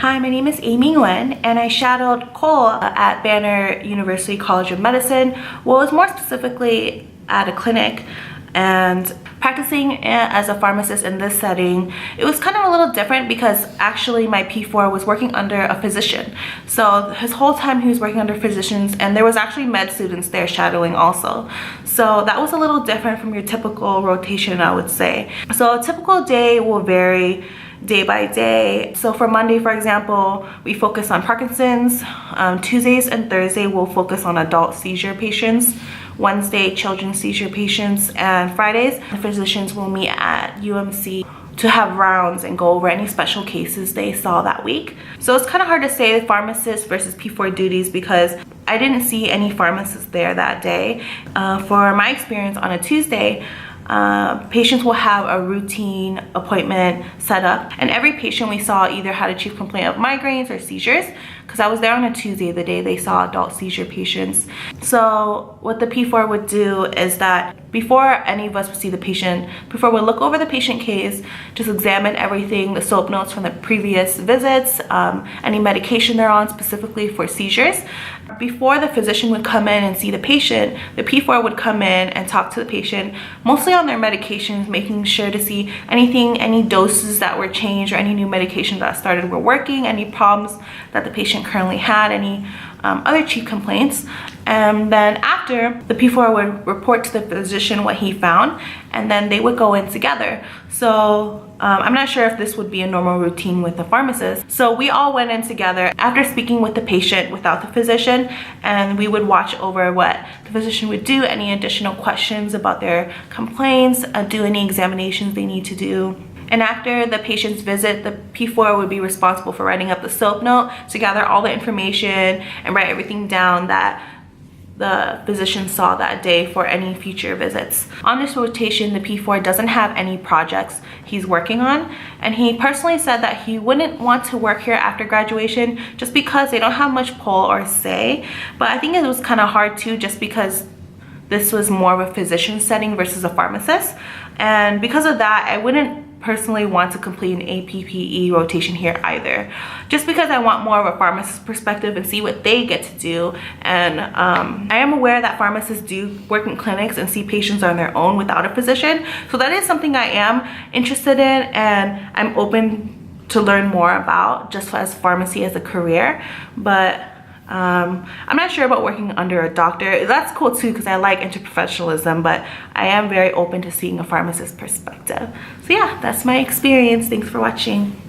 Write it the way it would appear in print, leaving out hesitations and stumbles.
Hi, my name is Amy Nguyen, and I shadowed Cole at Banner University College of Medicine. Well, it was more specifically at a clinic, and practicing as a pharmacist in this setting, it was kind of a little different because actually my P4 was working under a physician. So his whole time he was working under physicians, and there was actually med students there shadowing also. So that was a little different from your typical rotation, I would say. So a typical day will vary day by day. So for Monday, for example, we focus on Parkinson's. Tuesdays and Thursday we'll focus on adult seizure patients. Wednesday, children's seizure patients, and Fridays, the physicians will meet at UMC to have rounds and go over any special cases they saw that week. So it's kind of hard to say pharmacist versus P4 duties because I didn't see any pharmacists there that day. For my experience on a Tuesday, patients will have a routine appointment set up, and every patient we saw either had a chief complaint of migraines or seizures, because I was there on a Tuesday, the day they saw adult seizure patients. So what the P4 would do is that before any of us would see the patient, P4 would look over the patient case, just examine everything, the SOAP notes from the previous visits, any medication they're on specifically for seizures. Before the physician would come in and see the patient, the P4 would come in and talk to the patient, mostly on their medications, making sure to see any doses that were changed or any new medications that started were working, any problems that the patient currently had, any other chief complaints. And then after, the P4 would report to the physician what he found, and then they would go in together. So I'm not sure if this would be a normal routine with the pharmacist. So we all went in together after speaking with the patient without the physician, and we would watch over what the physician would do, any additional questions about their complaints, do any examinations they need to do. And after the patient's visit, the P4 would be responsible for writing up the SOAP note to gather all the information and write everything down that the physician saw that day for any future visits. On this rotation, the P4 doesn't have any projects he's working on, and he personally said that he wouldn't want to work here after graduation just because they don't have much pull or say. But I think it was kind of hard too, just because this was more of a physician setting versus a pharmacist, and because of that, I wouldn't personally want to complete an APPE rotation here either, just because I want more of a pharmacist perspective and see what they get to do. And I am aware that pharmacists do work in clinics and see patients on their own without a physician, so that is something I am interested in and I'm open to learn more about, just as pharmacy as a career. But I'm not sure about working under a doctor. That's cool too because I like interprofessionalism, but I am very open to seeing a pharmacist perspective. So yeah, that's my experience. Thanks for watching.